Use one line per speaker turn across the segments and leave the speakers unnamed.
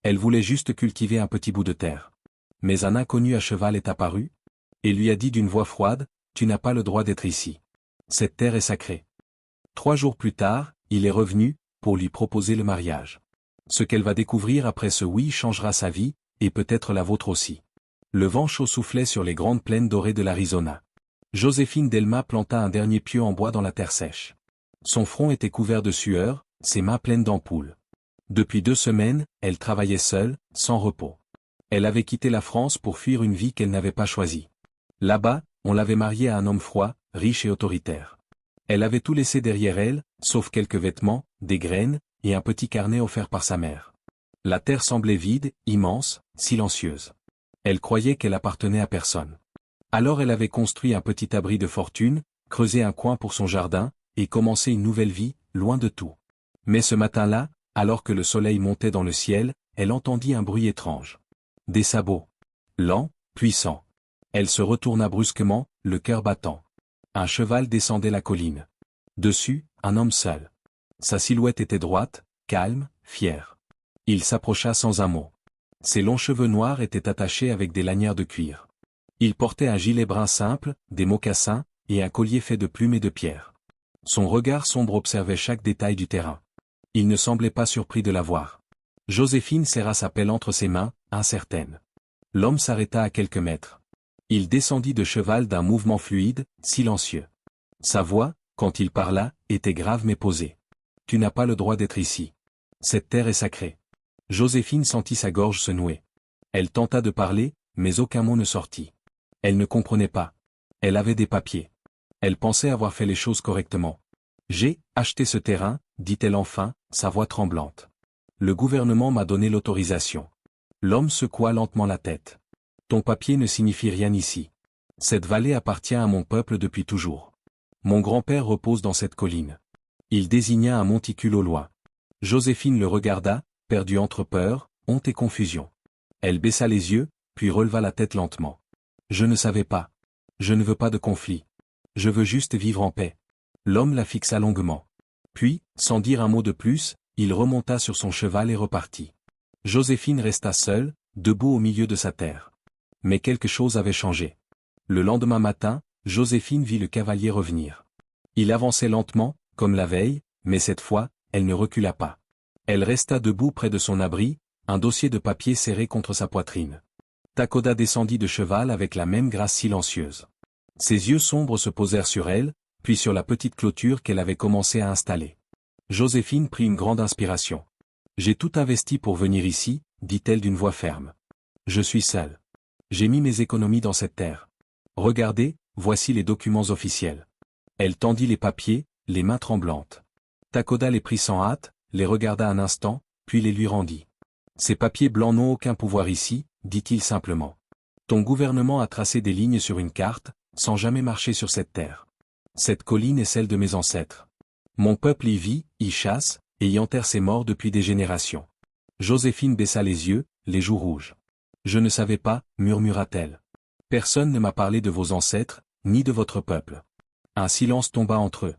Elle voulait juste cultiver un petit bout de terre. Mais un inconnu à cheval est apparu, et lui a dit d'une voix froide, « Tu n'as pas le droit d'être ici. Cette terre est sacrée. » 3 jours plus tard, il est revenu, pour lui proposer le mariage. Ce qu'elle va découvrir après ce oui changera sa vie, et peut-être la vôtre aussi. Le vent chaud soufflait sur les grandes plaines dorées de l'Arizona. Joséphine Delma planta un dernier pieu en bois dans la terre sèche. Son front était couvert de sueur, ses mains pleines d'ampoules. Depuis 2 semaines, elle travaillait seule, sans repos. Elle avait quitté la France pour fuir une vie qu'elle n'avait pas choisie. Là-bas, on l'avait mariée à un homme froid, riche et autoritaire. Elle avait tout laissé derrière elle, sauf quelques vêtements, des graines, et un petit carnet offert par sa mère. La terre semblait vide, immense, silencieuse. Elle croyait qu'elle appartenait à personne. Alors elle avait construit un petit abri de fortune, creusé un coin pour son jardin, et commencé une nouvelle vie, loin de tout. Mais ce matin-là, alors que le soleil montait dans le ciel, elle entendit un bruit étrange. Des sabots. Lents, puissants. Elle se retourna brusquement, le cœur battant. Un cheval descendait la colline. Dessus, un homme seul. Sa silhouette était droite, calme, fière. Il s'approcha sans un mot. Ses longs cheveux noirs étaient attachés avec des lanières de cuir. Il portait un gilet brun simple, des mocassins, et un collier fait de plumes et de pierres. Son regard sombre observait chaque détail du terrain. Il ne semblait pas surpris de la voir. Joséphine serra sa pelle entre ses mains, incertaine. L'homme s'arrêta à quelques mètres. Il descendit de cheval d'un mouvement fluide, silencieux. Sa voix, quand il parla, était grave mais posée. « Tu n'as pas le droit d'être ici. Cette terre est sacrée. » Joséphine sentit sa gorge se nouer. Elle tenta de parler, mais aucun mot ne sortit. Elle ne comprenait pas. Elle avait des papiers. Elle pensait avoir fait les choses correctement. « J'ai acheté ce terrain, » dit-elle enfin, sa voix tremblante. « Le gouvernement m'a donné l'autorisation. » L'homme secoua lentement la tête. « Ton papier ne signifie rien ici. Cette vallée appartient à mon peuple depuis toujours. Mon grand-père repose dans cette colline. » Il désigna un monticule au loin. Joséphine le regarda, perdue entre peur, honte et confusion. Elle baissa les yeux, puis releva la tête lentement. « Je ne savais pas. Je ne veux pas de conflit. Je veux juste vivre en paix. » L'homme la fixa longuement. Puis, sans dire un mot de plus, il remonta sur son cheval et repartit. Joséphine resta seule, debout au milieu de sa terre. Mais quelque chose avait changé. Le lendemain matin, Joséphine vit le cavalier revenir. Il avançait lentement, comme la veille, mais cette fois, elle ne recula pas. Elle resta debout près de son abri, un dossier de papier serré contre sa poitrine. Takoda descendit de cheval avec la même grâce silencieuse. Ses yeux sombres se posèrent sur elle, puis sur la petite clôture qu'elle avait commencé à installer. Joséphine prit une grande inspiration. « J'ai tout investi pour venir ici, » dit-elle d'une voix ferme. « Je suis seule. J'ai mis mes économies dans cette terre. Regardez, voici les documents officiels. » Elle tendit les papiers, les mains tremblantes. Takoda les prit sans hâte, les regarda un instant, puis les lui rendit. « Ces papiers blancs n'ont aucun pouvoir ici, » dit-il simplement. « Ton gouvernement a tracé des lignes sur une carte, sans jamais marcher sur cette terre. Cette colline est celle de mes ancêtres. Mon peuple y vit, y chasse, et y enterre ses morts depuis des générations. » Joséphine baissa les yeux, les joues rouges. « Je ne savais pas, » murmura-t-elle. « Personne ne m'a parlé de vos ancêtres, ni de votre peuple. » Un silence tomba entre eux.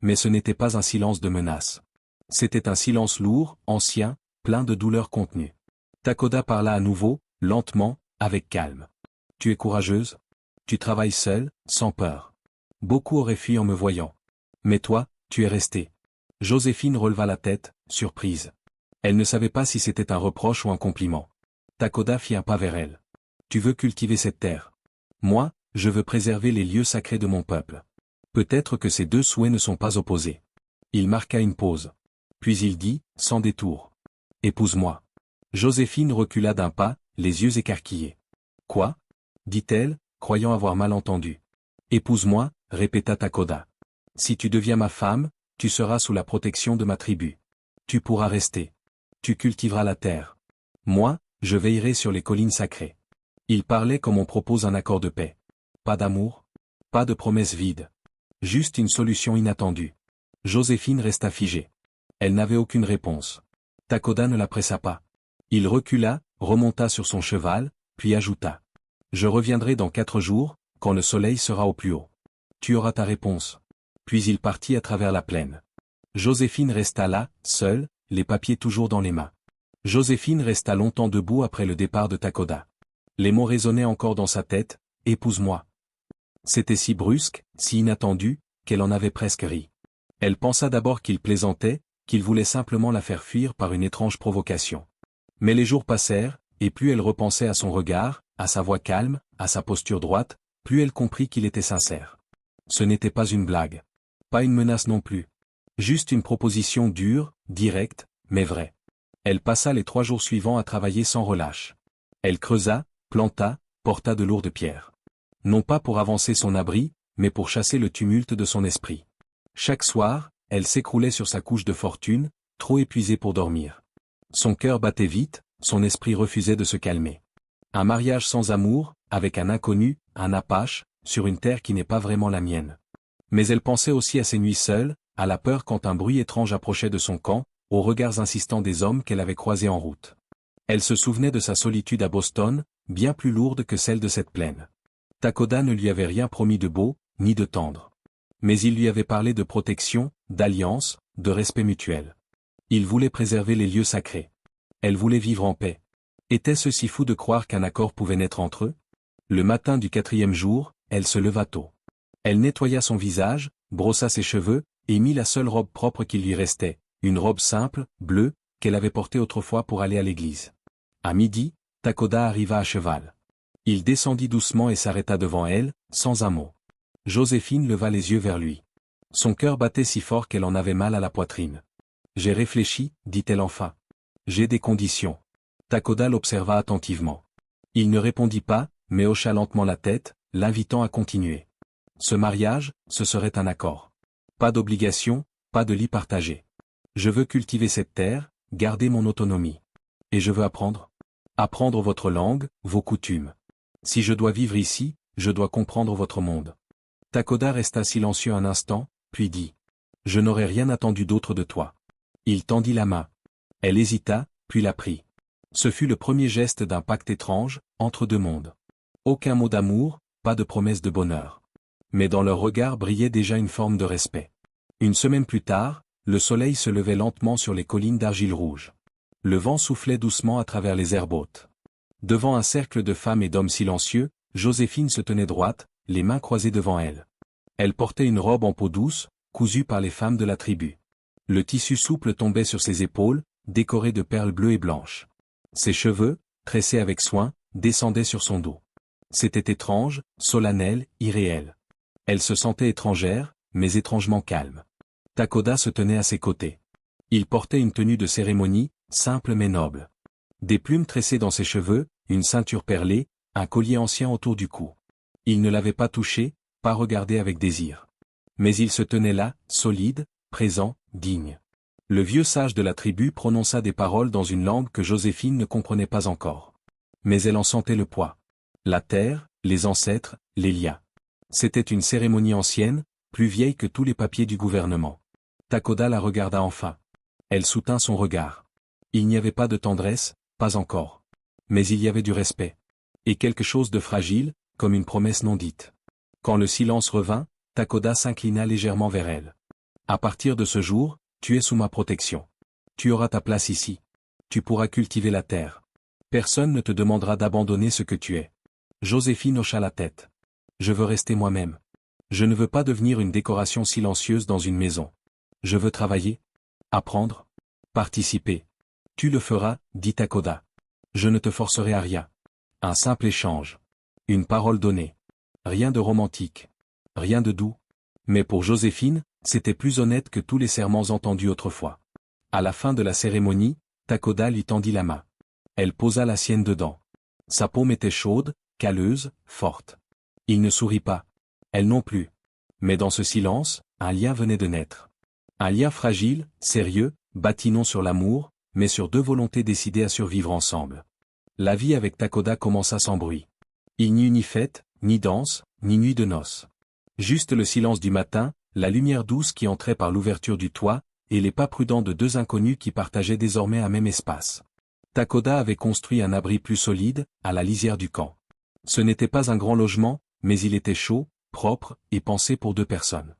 Mais ce n'était pas un silence de menace. C'était un silence lourd, ancien, plein de douleur contenue. Takoda parla à nouveau, lentement, avec calme. « Tu es courageuse. Tu travailles seule, sans peur. Beaucoup auraient fui en me voyant. Mais toi, tu es restée. » Joséphine releva la tête, surprise. Elle ne savait pas si c'était un reproche ou un compliment. Takoda fit un pas vers elle. « Tu veux cultiver cette terre. Moi, je veux préserver les lieux sacrés de mon peuple. » Peut-être que ces deux souhaits ne sont pas opposés. Il marqua une pause. Puis il dit, sans détour. « Épouse-moi. » Joséphine recula d'un pas, les yeux écarquillés. « Quoi ?» dit-elle, croyant avoir mal entendu. « Épouse-moi, » répéta Takoda. « Si tu deviens ma femme, tu seras sous la protection de ma tribu. Tu pourras rester. Tu cultiveras la terre. Moi, je veillerai sur les collines sacrées. » Il parlait comme on propose un accord de paix. Pas d'amour, pas de promesses vides. Juste une solution inattendue. Joséphine resta figée. Elle n'avait aucune réponse. Takoda ne la pressa pas. Il recula, remonta sur son cheval, puis ajouta. « Je reviendrai dans 4 jours, quand le soleil sera au plus haut. Tu auras ta réponse. » Puis il partit à travers la plaine. Joséphine resta là, seule, les papiers toujours dans les mains. Joséphine resta longtemps debout après le départ de Takoda. Les mots résonnaient encore dans sa tête, « Épouse-moi ». C'était si brusque, si inattendu, qu'elle en avait presque ri. Elle pensa d'abord qu'il plaisantait, qu'il voulait simplement la faire fuir par une étrange provocation. Mais les jours passèrent, et plus elle repensait à son regard, à sa voix calme, à sa posture droite, plus elle comprit qu'il était sincère. Ce n'était pas une blague. Pas une menace non plus. Juste une proposition dure, directe, mais vraie. Elle passa les 3 jours suivants à travailler sans relâche. Elle creusa, planta, porta de lourdes pierres. Non pas pour avancer son abri, mais pour chasser le tumulte de son esprit. Chaque soir, elle s'écroulait sur sa couche de fortune, trop épuisée pour dormir. Son cœur battait vite, son esprit refusait de se calmer. Un mariage sans amour, avec un inconnu, un Apache, sur une terre qui n'est pas vraiment la mienne. Mais elle pensait aussi à ses nuits seules, à la peur quand un bruit étrange approchait de son camp, aux regards insistants des hommes qu'elle avait croisés en route. Elle se souvenait de sa solitude à Boston, bien plus lourde que celle de cette plaine. Takoda ne lui avait rien promis de beau, ni de tendre. Mais il lui avait parlé de protection, d'alliance, de respect mutuel. Il voulait préserver les lieux sacrés. Elle voulait vivre en paix. Était-ce si fou de croire qu'un accord pouvait naître entre eux? Le matin du 4e jour, elle se leva tôt. Elle nettoya son visage, brossa ses cheveux, et mit la seule robe propre qui lui restait, une robe simple, bleue, qu'elle avait portée autrefois pour aller à l'église. À midi, Takoda arriva à cheval. Il descendit doucement et s'arrêta devant elle, sans un mot. Joséphine leva les yeux vers lui. Son cœur battait si fort qu'elle en avait mal à la poitrine. « J'ai réfléchi, dit-elle enfin. J'ai des conditions. » Takoda l'observa attentivement. Il ne répondit pas, mais hocha lentement la tête, l'invitant à continuer. Ce mariage, ce serait un accord. Pas d'obligation, pas de lit partagé. Je veux cultiver cette terre, garder mon autonomie. Et je veux apprendre. Apprendre votre langue, vos coutumes. Si je dois vivre ici, je dois comprendre votre monde. Takoda resta silencieux un instant, puis dit. Je n'aurais rien attendu d'autre de toi. Il tendit la main. Elle hésita, puis la prit. Ce fut le premier geste d'un pacte étrange, entre 2 mondes. Aucun mot d'amour, pas de promesse de bonheur. Mais dans leur regard brillait déjà une forme de respect. Une semaine plus tard, le soleil se levait lentement sur les collines d'argile rouge. Le vent soufflait doucement à travers les herbes hautes. Devant un cercle de femmes et d'hommes silencieux, Joséphine se tenait droite, les mains croisées devant elle. Elle portait une robe en peau douce, cousue par les femmes de la tribu. Le tissu souple tombait sur ses épaules, décoré de perles bleues et blanches. Ses cheveux, tressés avec soin, descendaient sur son dos. C'était étrange, solennel, irréel. Elle se sentait étrangère, mais étrangement calme. Takoda se tenait à ses côtés. Il portait une tenue de cérémonie, simple mais noble. Des plumes tressées dans ses cheveux, une ceinture perlée, un collier ancien autour du cou. Il ne l'avait pas touché, pas regardé avec désir. Mais il se tenait là, solide, présent, digne. Le vieux sage de la tribu prononça des paroles dans une langue que Joséphine ne comprenait pas encore. Mais elle en sentait le poids. La terre, les ancêtres, les liens. C'était une cérémonie ancienne, plus vieille que tous les papiers du gouvernement. Takoda la regarda enfin. Elle soutint son regard. Il n'y avait pas de tendresse, pas encore. Mais il y avait du respect. Et quelque chose de fragile, comme une promesse non dite. Quand le silence revint, Takoda s'inclina légèrement vers elle. À partir de ce jour, tu es sous ma protection. Tu auras ta place ici. Tu pourras cultiver la terre. Personne ne te demandera d'abandonner ce que tu es. Joséphine hocha la tête. Je veux rester moi-même. Je ne veux pas devenir une décoration silencieuse dans une maison. Je veux travailler. Apprendre. Participer. Tu le feras, dit Takoda. Je ne te forcerai à rien. Un simple échange. Une parole donnée. Rien de romantique. Rien de doux. Mais pour Joséphine, c'était plus honnête que tous les serments entendus autrefois. À la fin de la cérémonie, Takoda lui tendit la main. Elle posa la sienne dedans. Sa paume était chaude, calleuse, forte. Il ne sourit pas. Elle non plus. Mais dans ce silence, un lien venait de naître. Un lien fragile, sérieux, bâti non sur l'amour, mais sur 2 volontés décidées à survivre ensemble. La vie avec Takoda commença sans bruit. Il n'y eut ni fête, ni danse, ni nuit de noces. Juste le silence du matin, la lumière douce qui entrait par l'ouverture du toit, et les pas prudents de 2 inconnus qui partageaient désormais un même espace. Takoda avait construit un abri plus solide, à la lisière du camp. Ce n'était pas un grand logement, mais il était chaud, propre, et pensé pour 2 personnes.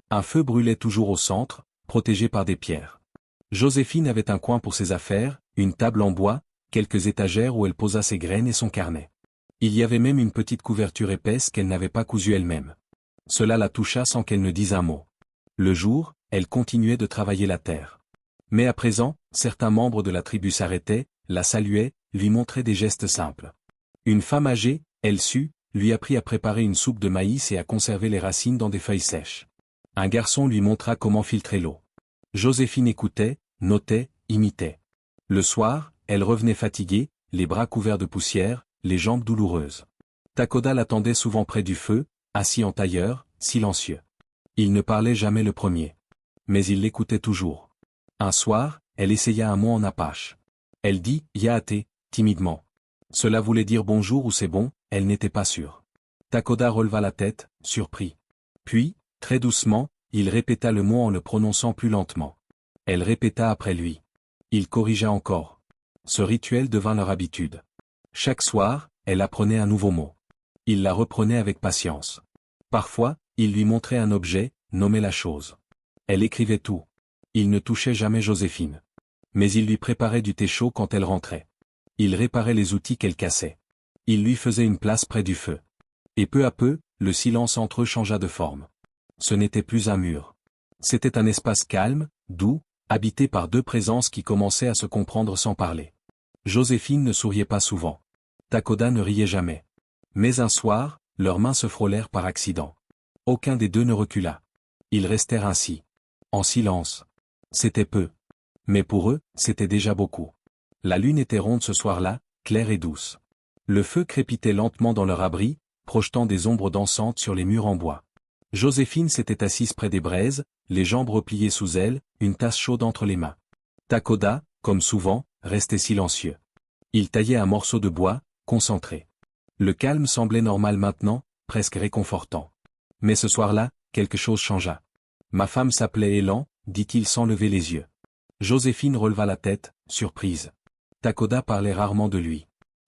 Un feu brûlait toujours au centre, protégé par des pierres. Joséphine avait un coin pour ses affaires, une table en bois, quelques étagères où elle posa ses graines et son carnet. Il y avait même une petite couverture épaisse qu'elle n'avait pas cousue elle-même. Cela la toucha sans qu'elle ne dise un mot. Le jour, elle continuait de travailler la terre. Mais à présent, certains membres de la tribu s'arrêtaient, la saluaient, lui montraient des gestes simples. Une femme âgée, elle sut, lui apprit à préparer une soupe de maïs et à conserver les racines dans des feuilles sèches. Un garçon lui montra comment filtrer l'eau. Joséphine écoutait, notait, imitait. Le soir, elle revenait fatiguée, les bras couverts de poussière, les jambes douloureuses. Takoda l'attendait souvent près du feu, assis en tailleur, silencieux. Il ne parlait jamais le premier. Mais il l'écoutait toujours. Un soir, elle essaya un mot en apache. Elle dit « Yaate » timidement. Cela voulait dire bonjour ou c'est bon, elle n'était pas sûre. Takoda releva la tête, surpris. Puis, très doucement, il répéta le mot en le prononçant plus lentement. Elle répéta après lui. Il corrigea encore. Ce rituel devint leur habitude. Chaque soir, elle apprenait un nouveau mot. Il la reprenait avec patience. Parfois, il lui montrait un objet, nommait la chose. Elle écrivait tout. Il ne touchait jamais Joséphine. Mais il lui préparait du thé chaud quand elle rentrait. Il réparait les outils qu'elle cassait. Il lui faisait une place près du feu. Et peu à peu, le silence entre eux changea de forme. Ce n'était plus un mur. C'était un espace calme, doux, habité par deux présences qui commençaient à se comprendre sans parler. Joséphine ne souriait pas souvent. Takoda ne riait jamais. Mais un soir, leurs mains se frôlèrent par accident. Aucun des deux ne recula. Ils restèrent ainsi. En silence. C'était peu. Mais pour eux, c'était déjà beaucoup. La lune était ronde ce soir-là, claire et douce. Le feu crépitait lentement dans leur abri, projetant des ombres dansantes sur les murs en bois. Joséphine s'était assise près des braises, les jambes repliées sous elle, une tasse chaude entre les mains. Takoda, comme souvent, restait silencieux. Il taillait un morceau de bois, concentré. Le calme semblait normal maintenant, presque réconfortant. Mais ce soir-là, quelque chose changea. Ma femme s'appelait Élan, dit-il sans lever les yeux. Joséphine releva la tête, surprise. Takoda parlait rarement de lui.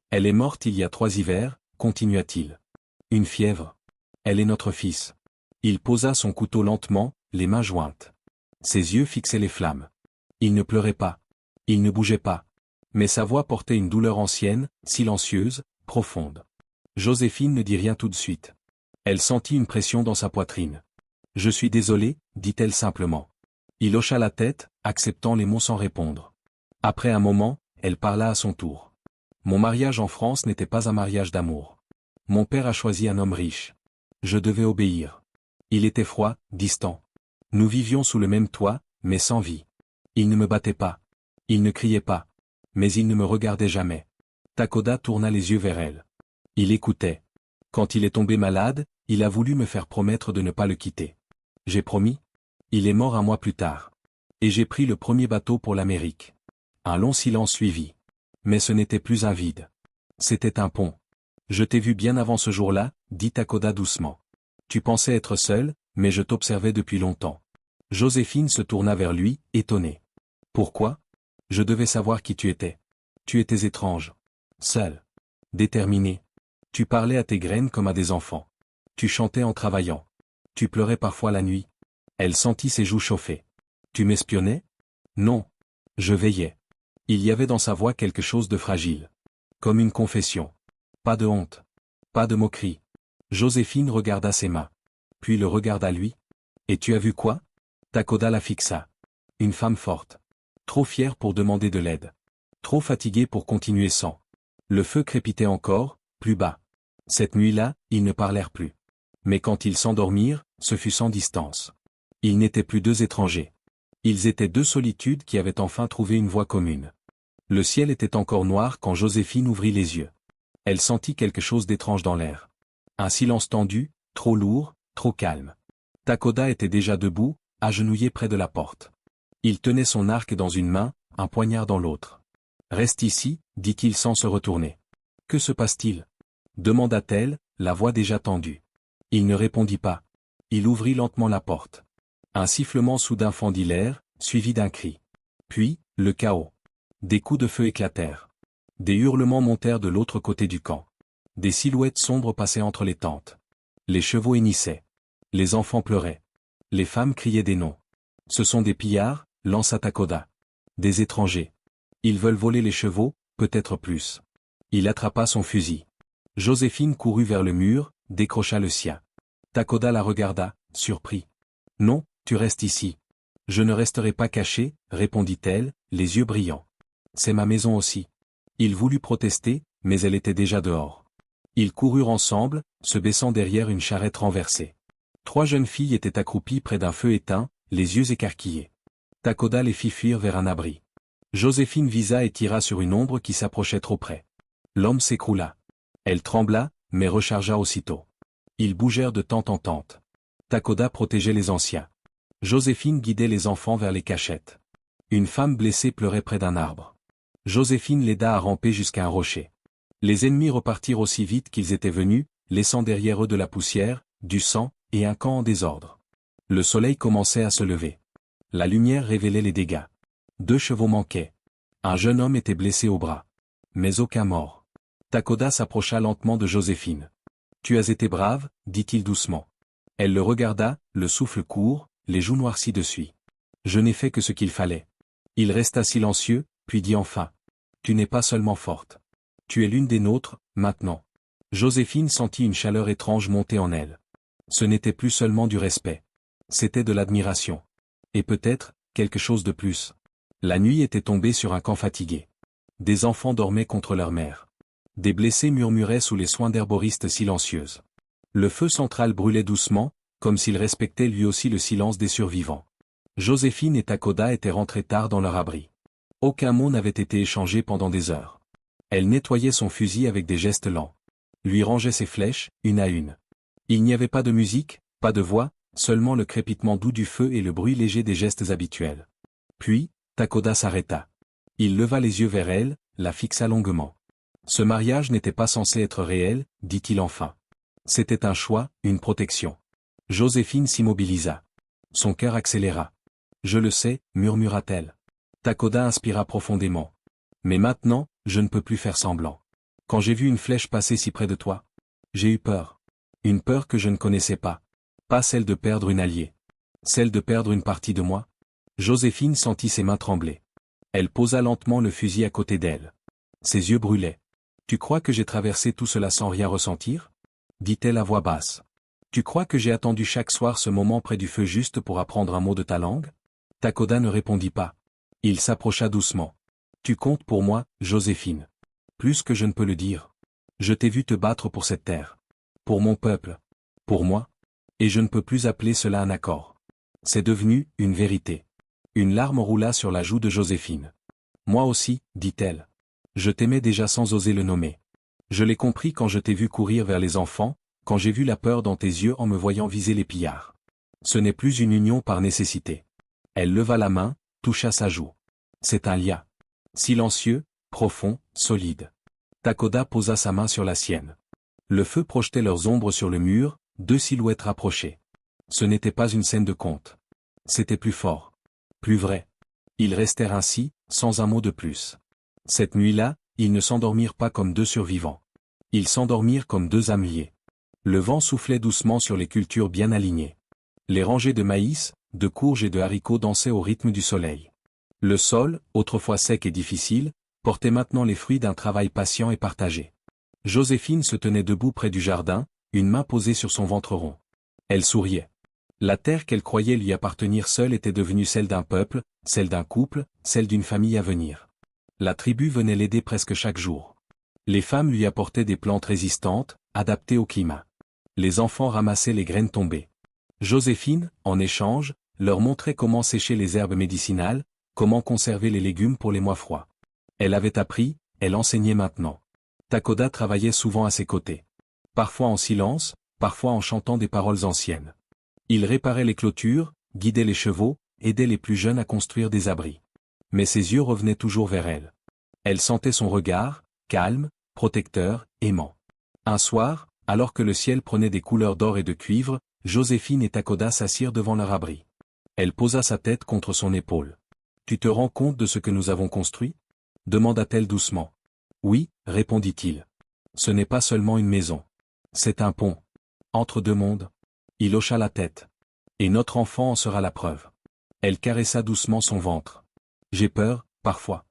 Elle est morte il y a 3 hivers, continua-t-il. Une fièvre. Elle est notre fils. Il posa son couteau lentement, les mains jointes. Ses yeux fixaient les flammes. Il ne pleurait pas. Il ne bougeait pas. Mais sa voix portait une douleur ancienne, silencieuse, profonde. Joséphine ne dit rien tout de suite. Elle sentit une pression dans sa poitrine. « Je suis désolée », dit-elle simplement. Il hocha la tête, acceptant les mots sans répondre. Après un moment, elle parla à son tour. « Mon mariage en France n'était pas un mariage d'amour. Mon père a choisi un homme riche. Je devais obéir. Il était froid, distant. Nous vivions sous le même toit, mais sans vie. Il ne me battait pas. Il ne criait pas. Mais il ne me regardait jamais. » Takoda tourna les yeux vers elle. Il écoutait. Quand il est tombé malade, il a voulu me faire promettre de ne pas le quitter. J'ai promis. Il est mort un mois plus tard. Et j'ai pris le premier bateau pour l'Amérique. Un long silence suivit. Mais ce n'était plus un vide. C'était un pont. Je t'ai vu bien avant ce jour-là, dit Takoda doucement. Tu pensais être seul, mais je t'observais depuis longtemps. Joséphine se tourna vers lui, étonnée. Pourquoi? Je devais savoir qui tu étais. Tu étais étrange. Seul. Déterminé. Tu parlais à tes graines comme à des enfants. Tu chantais en travaillant. Tu pleurais parfois la nuit. Elle sentit ses joues chauffer. Tu m'espionnais? Non. Je veillais. Il y avait dans sa voix quelque chose de fragile. Comme une confession. Pas de honte. Pas de moquerie. Joséphine regarda ses mains. Puis le regarda lui. Et tu as vu quoi? Takoda la fixa. Une femme forte. Trop fière pour demander de l'aide. Trop fatiguée pour continuer sans. Le feu crépitait encore, plus bas. Cette nuit-là, ils ne parlèrent plus. Mais quand ils s'endormirent, ce fut sans distance. Ils n'étaient plus 2 étrangers. Ils étaient 2 solitudes qui avaient enfin trouvé une voie commune. Le ciel était encore noir quand Joséphine ouvrit les yeux. Elle sentit quelque chose d'étrange dans l'air. Un silence tendu, trop lourd, trop calme. Takoda était déjà debout, agenouillé près de la porte. Il tenait son arc dans une main, un poignard dans l'autre. « Reste ici », dit-il sans se retourner. « Que se passe-t-il » demanda-t-elle, la voix déjà tendue. Il ne répondit pas. Il ouvrit lentement la porte. Un sifflement soudain fendit l'air, suivi d'un cri. Puis, le chaos. Des coups de feu éclatèrent. Des hurlements montèrent de l'autre côté du camp. Des silhouettes sombres passaient entre les tentes. Les chevaux hennissaient. Les enfants pleuraient. Les femmes criaient des noms. « Ce sont des pillards » lança Takoda. « Des étrangers. » Ils veulent voler les chevaux, peut-être plus. Il attrapa son fusil. Joséphine courut vers le mur, décrocha le sien. Takoda la regarda, surpris. Non, tu restes ici. Je ne resterai pas caché, répondit-elle, les yeux brillants. C'est ma maison aussi. Il voulut protester, mais elle était déjà dehors. Ils coururent ensemble, se baissant derrière une charrette renversée. 3 jeunes filles étaient accroupies près d'un feu éteint, les yeux écarquillés. Takoda les fit fuir vers un abri. Joséphine visa et tira sur une ombre qui s'approchait trop près. L'homme s'écroula. Elle trembla, mais rechargea aussitôt. Ils bougèrent de tente en tente. Takoda protégeait les anciens. Joséphine guidait les enfants vers les cachettes. Une femme blessée pleurait près d'un arbre. Joséphine l'aida à ramper jusqu'à un rocher. Les ennemis repartirent aussi vite qu'ils étaient venus, laissant derrière eux de la poussière, du sang, et un camp en désordre. Le soleil commençait à se lever. La lumière révélait les dégâts. 2 chevaux manquaient. Un jeune homme était blessé au bras. Mais aucun mort. Takoda s'approcha lentement de Joséphine. « Tu as été brave, dit-il doucement. » Elle le regarda, le souffle court, les joues noircies de suie. « Je n'ai fait que ce qu'il fallait. » Il resta silencieux, puis dit enfin. « Tu n'es pas seulement forte. Tu es l'une des nôtres, maintenant. » Joséphine sentit une chaleur étrange monter en elle. Ce n'était plus seulement du respect. C'était de l'admiration. Et peut-être, quelque chose de plus. La nuit était tombée sur un camp fatigué. Des enfants dormaient contre leur mère. Des blessés murmuraient sous les soins d'herboristes silencieuses. Le feu central brûlait doucement, comme s'il respectait lui aussi le silence des survivants. Joséphine et Takoda étaient rentrés tard dans leur abri. Aucun mot n'avait été échangé pendant des heures. Elle nettoyait son fusil avec des gestes lents. Lui rangeait ses flèches, une à une. Il n'y avait pas de musique, pas de voix, seulement le crépitement doux du feu et le bruit léger des gestes habituels. Puis, Takoda s'arrêta. Il leva les yeux vers elle, la fixa longuement. Ce mariage n'était pas censé être réel, dit-il enfin. C'était un choix, une protection. Joséphine s'immobilisa. Son cœur accéléra. Je le sais, murmura-t-elle. Takoda inspira profondément. Mais maintenant, je ne peux plus faire semblant. Quand j'ai vu une flèche passer si près de toi, j'ai eu peur. Une peur que je ne connaissais pas. Pas celle de perdre une alliée. Celle de perdre une partie de moi. Joséphine sentit ses mains trembler. Elle posa lentement le fusil à côté d'elle. Ses yeux brûlaient. Tu crois que j'ai traversé tout cela sans rien ressentir? Dit-elle à voix basse. Tu crois que j'ai attendu chaque soir ce moment près du feu juste pour apprendre un mot de ta langue? Takoda ne répondit pas. Il s'approcha doucement. Tu comptes pour moi, Joséphine. Plus que je ne peux le dire. Je t'ai vu te battre pour cette terre. Pour mon peuple. Pour moi. Et je ne peux plus appeler cela un accord. C'est devenu une vérité. Une larme roula sur la joue de Joséphine. Moi aussi, dit-elle. Je t'aimais déjà sans oser le nommer. Je l'ai compris quand je t'ai vu courir vers les enfants, quand j'ai vu la peur dans tes yeux en me voyant viser les pillards. Ce n'est plus une union par nécessité. Elle leva la main, toucha sa joue. C'est un lien. Silencieux, profond, solide. Takoda posa sa main sur la sienne. Le feu projetait leurs ombres sur le mur, 2 silhouettes rapprochées. Ce n'était pas une scène de conte. C'était plus fort. Plus vrai. Ils restèrent ainsi, sans un mot de plus. Cette nuit-là, ils ne s'endormirent pas comme 2 survivants. Ils s'endormirent comme 2 âmes liées. Le vent soufflait doucement sur les cultures bien alignées. Les rangées de maïs, de courges et de haricots dansaient au rythme du soleil. Le sol, autrefois sec et difficile, portait maintenant les fruits d'un travail patient et partagé. Joséphine se tenait debout près du jardin, une main posée sur son ventre rond. Elle souriait. La terre qu'elle croyait lui appartenir seule était devenue celle d'un peuple, celle d'un couple, celle d'une famille à venir. La tribu venait l'aider presque chaque jour. Les femmes lui apportaient des plantes résistantes, adaptées au climat. Les enfants ramassaient les graines tombées. Joséphine, en échange, leur montrait comment sécher les herbes médicinales, comment conserver les légumes pour les mois froids. Elle avait appris, elle enseignait maintenant. Takoda travaillait souvent à ses côtés. Parfois en silence, parfois en chantant des paroles anciennes. Il réparait les clôtures, guidait les chevaux, aidait les plus jeunes à construire des abris. Mais ses yeux revenaient toujours vers elle. Elle sentait son regard, calme, protecteur, aimant. Un soir, alors que le ciel prenait des couleurs d'or et de cuivre, Joséphine et Takoda s'assirent devant leur abri. Elle posa sa tête contre son épaule. « Tu te rends compte de ce que nous avons construit ?» demanda-t-elle doucement. « Oui, répondit-il. Ce n'est pas seulement une maison. C'est un pont. Entre 2 mondes. » Il hocha la tête. « Et notre enfant en sera la preuve. » Elle caressa doucement son ventre. « J'ai peur, parfois.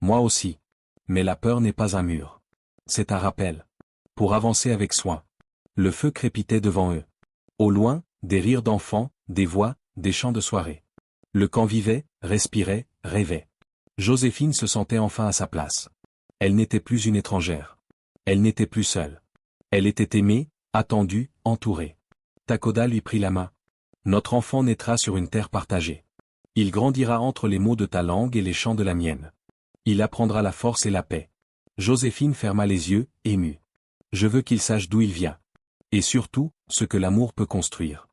Moi aussi. Mais la peur n'est pas un mur. C'est un rappel. Pour avancer avec soin. Le feu crépitait devant eux. Au loin, des rires d'enfants, des voix, des chants de soirée. Le camp vivait, respirait, rêvait. Joséphine se sentait enfin à sa place. Elle n'était plus une étrangère. Elle n'était plus seule. Elle était aimée, attendue, entourée. Takoda lui prit la main. Notre enfant naîtra sur une terre partagée. Il grandira entre les mots de ta langue et les chants de la mienne. Il apprendra la force et la paix. Joséphine ferma les yeux, émue. Je veux qu'il sache d'où il vient. Et surtout, ce que l'amour peut construire.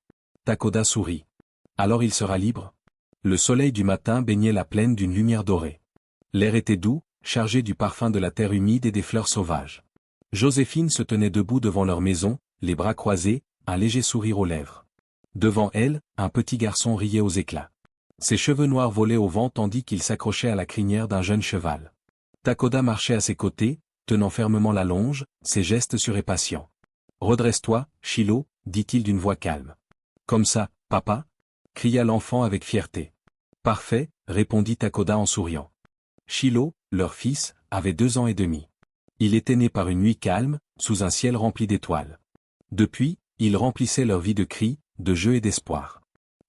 Takoda sourit. Alors il sera libre? Le soleil du matin baignait la plaine d'une lumière dorée. L'air était doux, chargé du parfum de la terre humide et des fleurs sauvages. Joséphine se tenait debout devant leur maison, les bras croisés, un léger sourire aux lèvres. Devant elle, un petit garçon riait aux éclats. Ses cheveux noirs volaient au vent tandis qu'il s'accrochait à la crinière d'un jeune cheval. Takoda marchait à ses côtés, tenant fermement la longe, ses gestes surépatients. « Redresse-toi, Shilo, dit-il d'une voix calme. « Comme ça, papa » cria l'enfant avec fierté. « Parfait, répondit Takoda en souriant. Shilo, leur fils, avait 2 ans et demi. Il était né par une nuit calme, sous un ciel rempli d'étoiles. Depuis, il remplissait leur vie de cris, de jeux et d'espoir.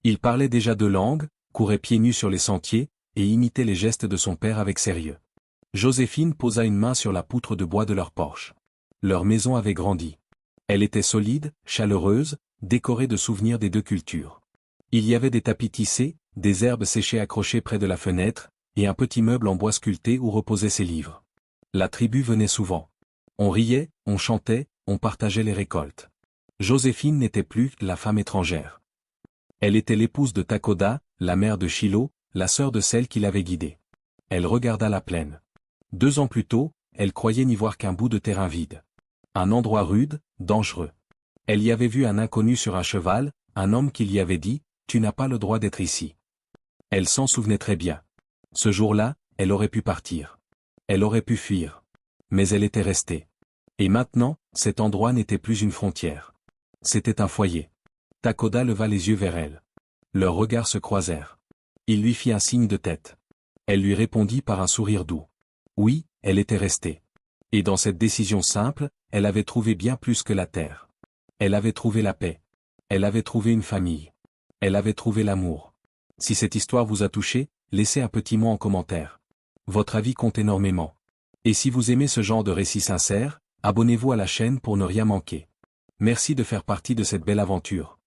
Il parlait déjà 2 langues, courait pieds nus sur les sentiers, et imitait les gestes de son père avec sérieux. Joséphine posa une main sur la poutre de bois de leur porche. Leur maison avait grandi. Elle était solide, chaleureuse, décorée de souvenirs des 2 cultures. Il y avait des tapis tissés, des herbes séchées accrochées près de la fenêtre, et un petit meuble en bois sculpté où reposaient ses livres. La tribu venait souvent. On riait, on chantait, on partageait les récoltes. Joséphine n'était plus la femme étrangère. Elle était l'épouse de Takoda, la mère de Shilo, la sœur de celle qui l'avait guidée. Elle regarda la plaine. 2 ans plus tôt, elle croyait n'y voir qu'un bout de terrain vide. Un endroit rude, dangereux. Elle y avait vu un inconnu sur un cheval, un homme qui lui avait dit « Tu n'as pas le droit d'être ici ». Elle s'en souvenait très bien. Ce jour-là, elle aurait pu partir. Elle aurait pu fuir. Mais elle était restée. Et maintenant, cet endroit n'était plus une frontière. C'était un foyer. Takoda leva les yeux vers elle. Leurs regards se croisèrent. Il lui fit un signe de tête. Elle lui répondit par un sourire doux. Oui, elle était restée. Et dans cette décision simple, elle avait trouvé bien plus que la terre. Elle avait trouvé la paix. Elle avait trouvé une famille. Elle avait trouvé l'amour. Si cette histoire vous a touché, laissez un petit mot en commentaire. Votre avis compte énormément. Et si vous aimez ce genre de récit sincère, abonnez-vous à la chaîne pour ne rien manquer. Merci de faire partie de cette belle aventure.